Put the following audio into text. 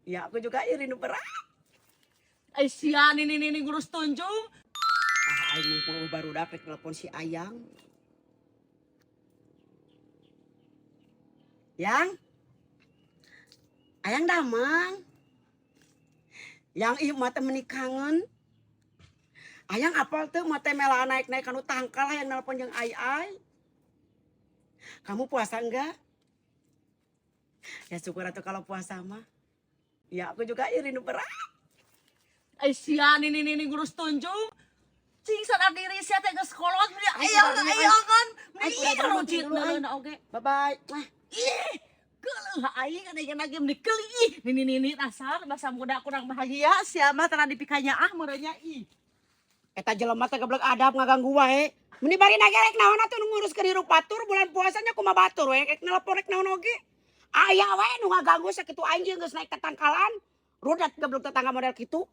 Ya aku juga iri nu berat. Ay siya nini ngurus tunjung. Aing mumpung baru rek telepon si Ayang. Yang? Ayang damang. Yang ieu mah teh meuni kangen. Ayang apal tuh mah teh mela naik-naik kanu tangkal yang nelpon jeung Ai. Kamu puasa enggak? Ya syukur atuh kalau puasa mah. Ya aku juga iri nu berat. Ay siya nini ngurus tunjung. Cing sadar diri sia teh geus kolot dia. Ayo kan. Ini rojit na oge. Bye bye. Ih, geuleuh aing ada lagi menikeli ih. Nini dasar masa muda kurang bahagia sia mah tara dipikanya meureunnya ih. Eta jelema teh goblok adab ngaganggu wae. Meni bari nagerek naon atuh nu ngurus ke hirup batur bulan puasanya kumaha batur we rek nelpon rek naon oge. Aya wae nu ngaganggu sakitu aing geus naik tetangkalan. Rudat goblok tetangga model kitu.